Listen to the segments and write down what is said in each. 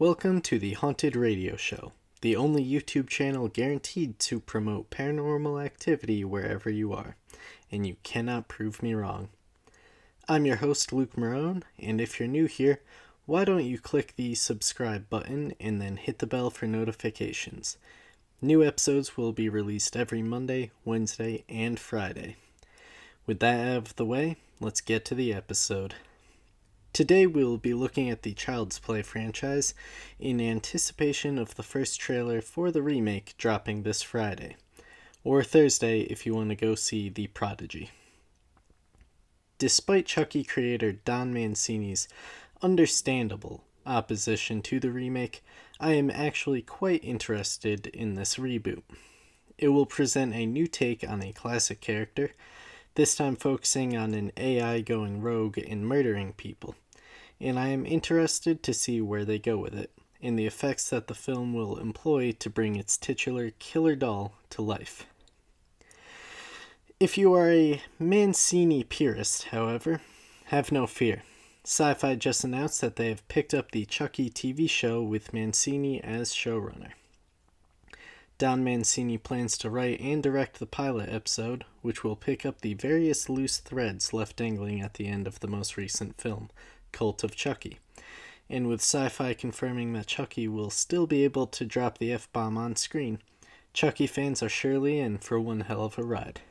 Welcome to the Haunted Radio Show, the only YouTube channel guaranteed to promote paranormal activity wherever you are, and you cannot prove me wrong. I'm your host, Luke Marone, and if you're new here, why don't you click the subscribe button and then hit the bell for notifications. New episodes will be released every Monday, Wednesday, and Friday. With that out of the way, let's get to the episode. Today we'll be looking at the Child's Play franchise in anticipation of the first trailer for the remake dropping this Friday, or Thursday if you want to go see The Prodigy. Despite Chucky creator Don Mancini's understandable opposition to the remake, I am actually quite interested in this reboot. It will present a new take on a classic character, this time focusing on an AI going rogue and murdering people, and I am interested to see where they go with it, and the effects that the film will employ to bring its titular killer doll to life. If you are a Mancini purist, however, have no fear. Sci-Fi just announced that they have picked up the Chucky TV show with Mancini as showrunner. Don Mancini plans to write and direct the pilot episode, which will pick up the various loose threads left dangling at the end of the most recent film, Cult of Chucky. And with Sci-Fi confirming that Chucky will still be able to drop the F-bomb on screen, Chucky fans are surely in for one hell of a ride.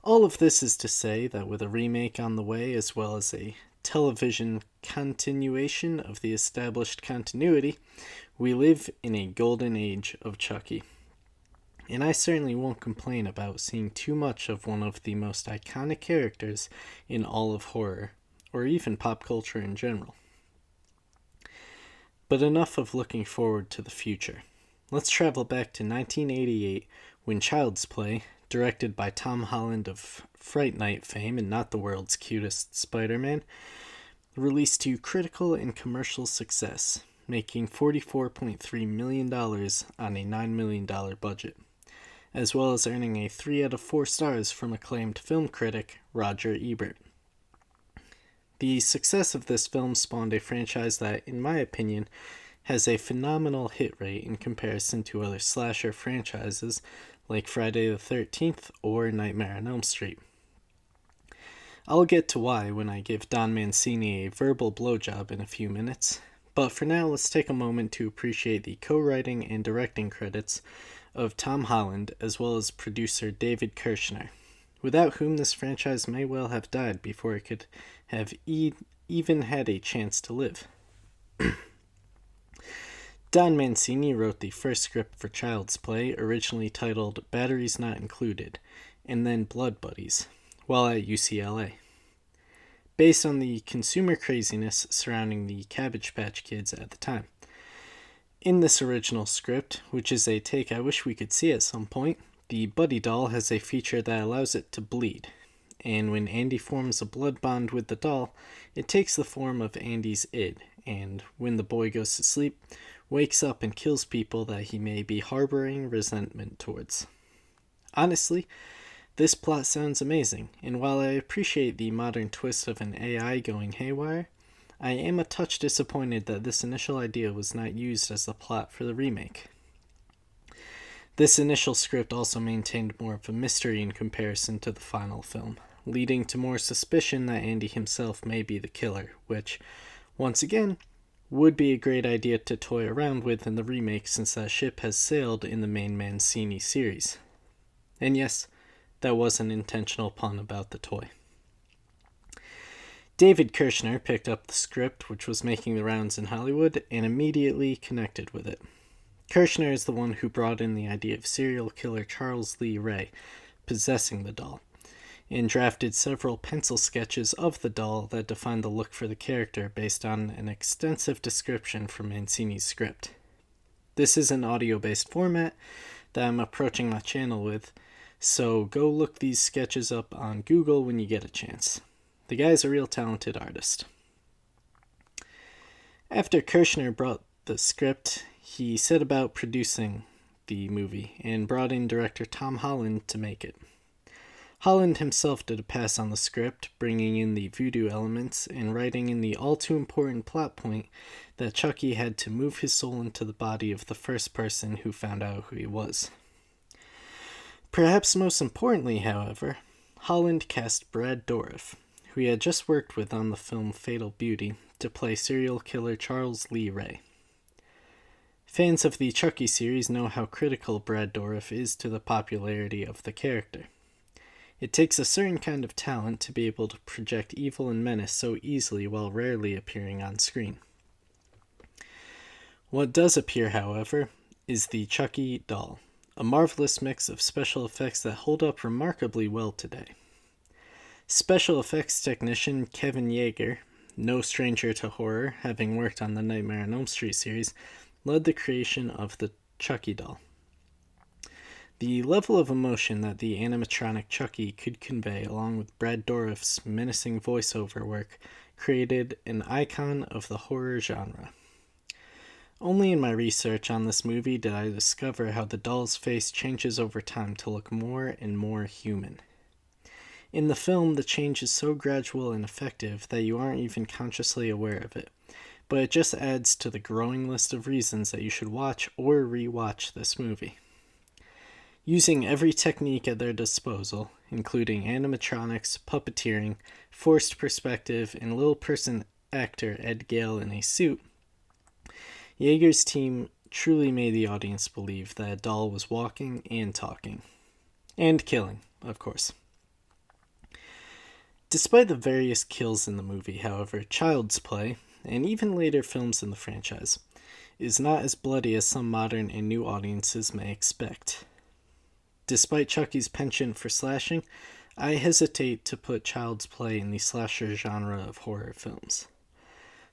All of this is to say that with a remake on the way as well as a television continuation of the established continuity, we live in a golden age of Chucky. And I certainly won't complain about seeing too much of one of the most iconic characters in all of horror, or even pop culture in general. But enough of looking forward to the future. Let's travel back to 1988 when Child's Play, directed by Tom Holland of Fright Night fame and not the world's cutest Spider-Man, released to critical and commercial success, making $44.3 million on a $9 million budget, as well as earning a 3 out of 4 stars from acclaimed film critic Roger Ebert. The success of this film spawned a franchise that, in my opinion, has a phenomenal hit rate in comparison to other slasher franchises like Friday the 13th or Nightmare on Elm Street. I'll get to why when I give Don Mancini a verbal blowjob in a few minutes, but for now let's take a moment to appreciate the co-writing and directing credits of Tom Holland as well as producer David Kirshner, without whom this franchise may well have died before it could have even had a chance to live. Don Mancini wrote the first script for Child's Play, originally titled Batteries Not Included, and then Blood Buddies, while at UCLA. Based on the consumer craziness surrounding the Cabbage Patch Kids at the time. In this original script, which is a take I wish we could see at some point, the Buddy doll has a feature that allows it to bleed, and when Andy forms a blood bond with the doll, it takes the form of Andy's id, and when the boy goes to sleep, wakes up and kills people that he may be harboring resentment towards. Honestly, this plot sounds amazing, and while I appreciate the modern twist of an AI going haywire, I am a touch disappointed that this initial idea was not used as the plot for the remake. This initial script also maintained more of a mystery in comparison to the final film, leading to more suspicion that Andy himself may be the killer, which, once again, would be a great idea to toy around with in the remake since that ship has sailed in the main Mancini series. And yes, that was an intentional pun about the toy. David Kirshner picked up the script, which was making the rounds in Hollywood, and immediately connected with it. Kirshner is the one who brought in the idea of serial killer Charles Lee Ray possessing the doll, and drafted several pencil sketches of the doll that defined the look for the character based on an extensive description from Mancini's script. This is an audio-based format that I'm approaching my channel with, so go look these sketches up on Google when you get a chance. The guy's a real talented artist. After Kirshner brought the script, he set about producing the movie and brought in director Tom Holland to make it. Holland himself did a pass on the script, bringing in the voodoo elements and writing in the all-too-important plot point that Chucky had to move his soul into the body of the first person who found out who he was. Perhaps most importantly, however, Holland cast Brad Dourif, who he had just worked with on the film Fatal Beauty, to play serial killer Charles Lee Ray. Fans of the Chucky series know how critical Brad Dourif is to the popularity of the character. It takes a certain kind of talent to be able to project evil and menace so easily while rarely appearing on screen. What does appear, however, is the Chucky doll, a marvelous mix of special effects that hold up remarkably well today. Special effects technician Kevin Yeager, no stranger to horror, having worked on the Nightmare on Elm Street series, led the creation of the Chucky doll. The level of emotion that the animatronic Chucky could convey, along with Brad Dourif's menacing voiceover work, created an icon of the horror genre. Only in my research on this movie did I discover how the doll's face changes over time to look more and more human. In the film, the change is so gradual and effective that you aren't even consciously aware of it, but it just adds to the growing list of reasons that you should watch or re-watch this movie. Using every technique at their disposal, including animatronics, puppeteering, forced perspective, and little person actor Ed Gale in a suit, Yeager's team truly made the audience believe that a doll was walking and talking. And killing, of course. Despite the various kills in the movie, however, Child's Play, and even later films in the franchise, is not as bloody as some modern and new audiences may expect. Despite Chucky's penchant for slashing, I hesitate to put Child's Play in the slasher genre of horror films.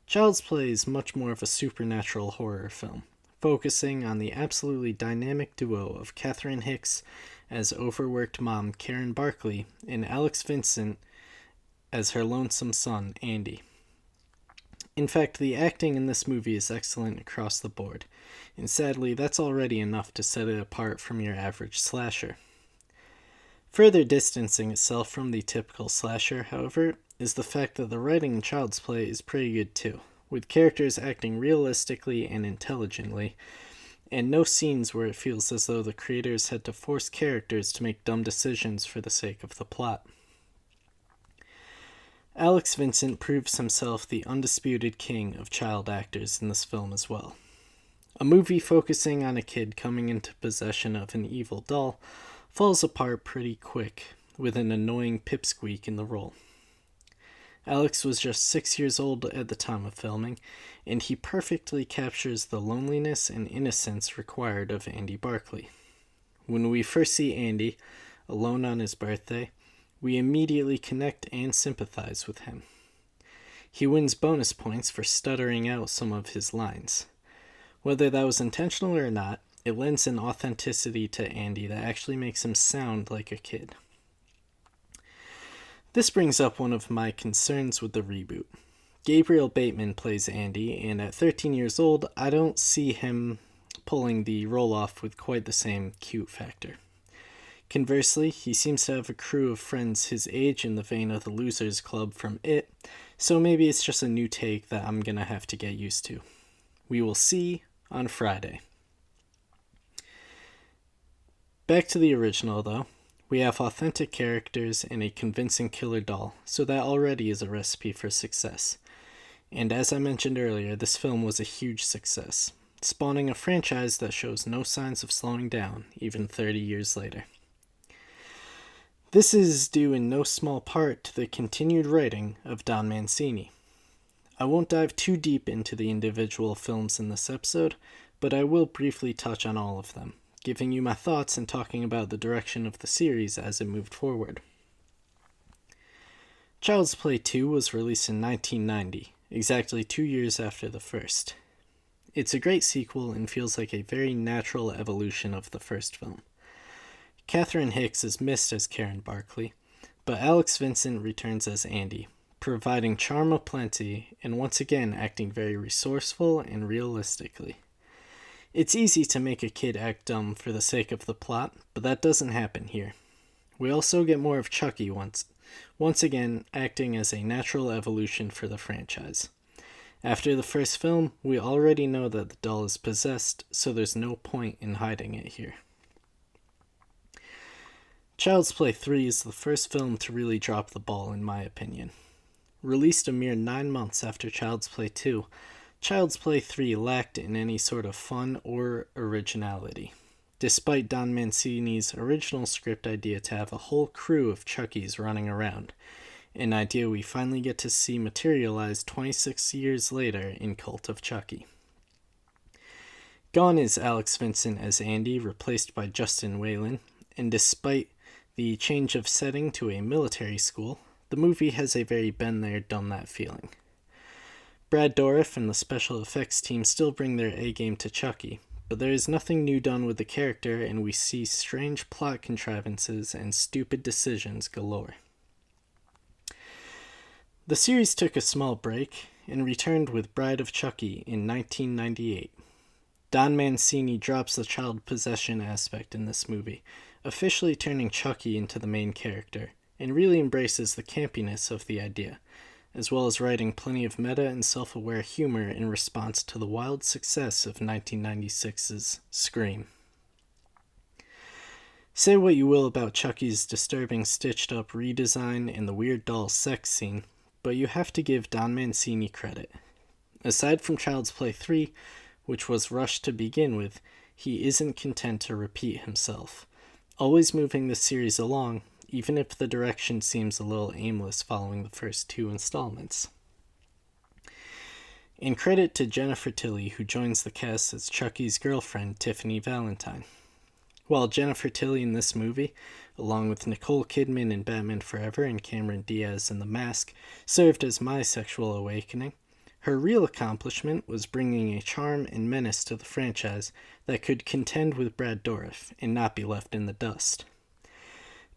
Child's Play is much more of a supernatural horror film, focusing on the absolutely dynamic duo of Catherine Hicks as overworked mom Karen Barkley and Alex Vincent as her lonesome son Andy. In fact, the acting in this movie is excellent across the board, and sadly, that's already enough to set it apart from your average slasher. Further distancing itself from the typical slasher, however, is the fact that the writing in Child's Play is pretty good too, with characters acting realistically and intelligently, and no scenes where it feels as though the creators had to force characters to make dumb decisions for the sake of the plot. Alex Vincent proves himself the undisputed king of child actors in this film as well. A movie focusing on a kid coming into possession of an evil doll falls apart pretty quick, with an annoying pipsqueak in the role. Alex was just 6 years old at the time of filming, and he perfectly captures the loneliness and innocence required of Andy Barkley. When we first see Andy, alone on his birthday, we immediately connect and sympathize with him. He wins bonus points for stuttering out some of his lines. Whether that was intentional or not, it lends an authenticity to Andy that actually makes him sound like a kid. This brings up one of my concerns with the reboot. Gabriel Bateman plays Andy, and at 13 years old, I don't see him pulling the role off with quite the same cute factor. Conversely, he seems to have a crew of friends his age in the vein of the Losers Club from It, so maybe it's just a new take that I'm gonna have to get used to. We will see on Friday. Back to the original, though. We have authentic characters and a convincing killer doll, so that already is a recipe for success. And as I mentioned earlier, this film was a huge success, spawning a franchise that shows no signs of slowing down, even 30 years later. This is due in no small part to the continued writing of Don Mancini. I won't dive too deep into the individual films in this episode, but I will briefly touch on all of them, giving you my thoughts and talking about the direction of the series as it moved forward. Child's Play 2 was released in 1990, exactly 2 years after the first. It's a great sequel and feels like a very natural evolution of the first film. Catherine Hicks is missed as Karen Barkley, but Alex Vincent returns as Andy, providing charm aplenty and once again acting very resourceful and realistically. It's easy to make a kid act dumb for the sake of the plot, but that doesn't happen here. We also get more of Chucky once again acting as a natural evolution for the franchise. After the first film, we already know that the doll is possessed, so there's no point in hiding it here. Child's Play 3 is the first film to really drop the ball, in my opinion. Released a mere 9 months after Child's Play 2, Child's Play 3 lacked in any sort of fun or originality, despite Don Mancini's original script idea to have a whole crew of Chuckies running around, an idea we finally get to see materialize 26 years later in Cult of Chucky. Gone is Alex Vincent as Andy, replaced by Justin Whalen, and despite the change of setting to a military school, the movie has a very been there, done that feeling. Brad Dourif and the special effects team still bring their A-game to Chucky, but there is nothing new done with the character, and we see strange plot contrivances and stupid decisions galore. The series took a small break and returned with Bride of Chucky in 1998. Don Mancini drops the child possession aspect in this movie, officially turning Chucky into the main character, and really embraces the campiness of the idea, as well as writing plenty of meta and self-aware humor in response to the wild success of 1996's Scream. Say what you will about Chucky's disturbing stitched-up redesign and the weird doll sex scene, but you have to give Don Mancini credit. Aside from Child's Play 3, which was rushed to begin with, he isn't content to repeat himself, always moving the series along, even if the direction seems a little aimless following the first 2 installments. And credit to Jennifer Tilly, who joins the cast as Chucky's girlfriend, Tiffany Valentine. While Jennifer Tilly in this movie, along with Nicole Kidman in Batman Forever and Cameron Diaz in The Mask, served as my sexual awakening, her real accomplishment was bringing a charm and menace to the franchise that could contend with Brad Dourif and not be left in the dust.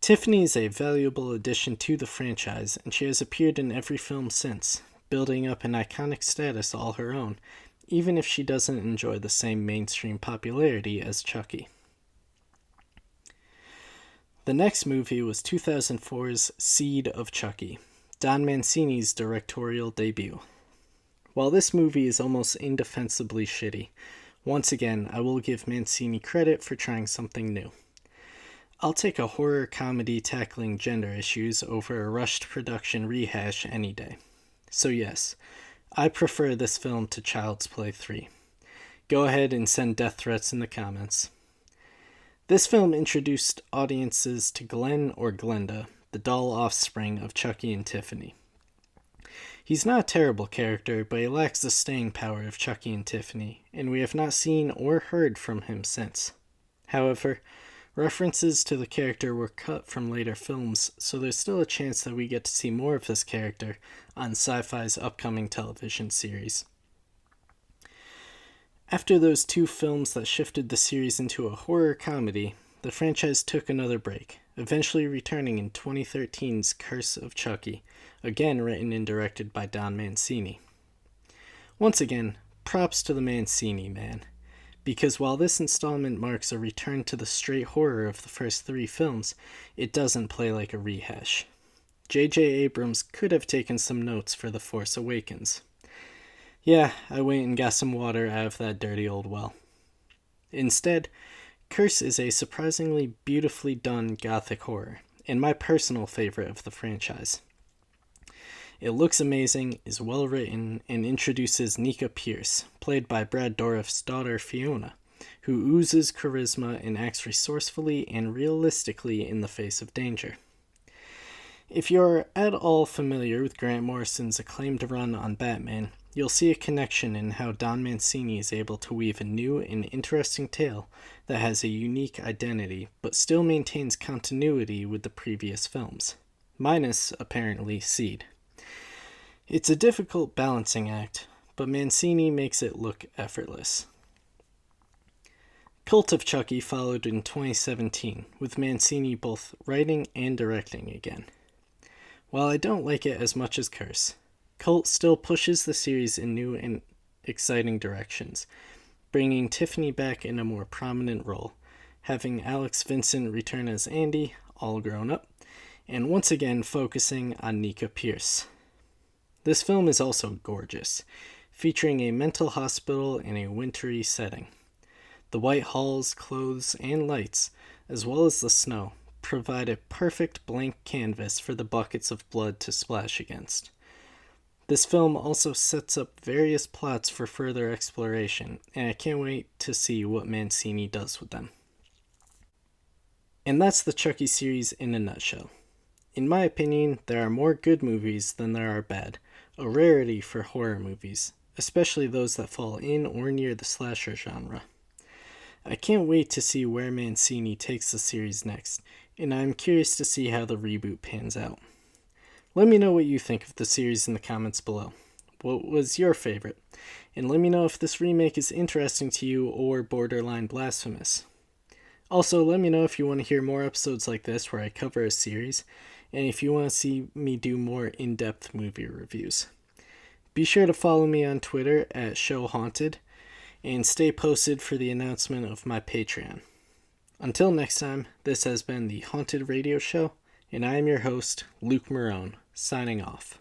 Tiffany is a valuable addition to the franchise, and she has appeared in every film since, building up an iconic status all her own, even if she doesn't enjoy the same mainstream popularity as Chucky. The next movie was 2004's Seed of Chucky, Don Mancini's directorial debut. While this movie is almost indefensibly shitty, once again I will give Mancini credit for trying something new. I'll take a horror comedy tackling gender issues over a rushed production rehash any day. So yes, I prefer this film to Child's Play 3. Go ahead and send death threats in the comments. This film introduced audiences to Glenn or Glenda, the doll offspring of Chucky and Tiffany. He's not a terrible character, but he lacks the staying power of Chucky and Tiffany, and we have not seen or heard from him since. However, references to the character were cut from later films, so there's still a chance that we get to see more of this character on Sci-Fi's upcoming television series. After those 2 films that shifted the series into a horror comedy, the franchise took another break, eventually returning in 2013's Curse of Chucky, again written and directed by Don Mancini. Once again, props to the Mancini man, because while this installment marks a return to the straight horror of the first 3 films, it doesn't play like a rehash. J.J. Abrams could have taken some notes for The Force Awakens. Yeah, I went and got some water out of that dirty old well. Instead, Curse is a surprisingly beautifully done gothic horror, and my personal favorite of the franchise. It looks amazing, is well written, and introduces Nika Pierce, played by Brad Dourif's daughter Fiona, who oozes charisma and acts resourcefully and realistically in the face of danger. If you're at all familiar with Grant Morrison's acclaimed run on Batman, you'll see a connection in how Don Mancini is able to weave a new and interesting tale that has a unique identity, but still maintains continuity with the previous films, minus, apparently, Seed. It's a difficult balancing act, but Mancini makes it look effortless. Cult of Chucky followed in 2017, with Mancini both writing and directing again. While I don't like it as much as Curse, Cult still pushes the series in new and exciting directions, bringing Tiffany back in a more prominent role, having Alex Vincent return as Andy, all grown up, and once again focusing on Nika Pierce. This film is also gorgeous, featuring a mental hospital in a wintry setting. The white halls, clothes, and lights, as well as the snow, provide a perfect blank canvas for the buckets of blood to splash against. This film also sets up various plots for further exploration, and I can't wait to see what Mancini does with them. And that's the Chucky series in a nutshell. In my opinion, there are more good movies than there are bad, a rarity for horror movies, especially those that fall in or near the slasher genre. I can't wait to see where Mancini takes the series next, and I'm curious to see how the reboot pans out. Let me know what you think of the series in the comments below. What was your favorite? And let me know if this remake is interesting to you or borderline blasphemous. Also, let me know if you want to hear more episodes like this where I cover a series, and if you want to see me do more in-depth movie reviews. Be sure to follow me on Twitter at ShowHaunted, and stay posted for the announcement of my Patreon. Until next time, this has been the Haunted Radio Show, and I am your host, Luke Marone, signing off.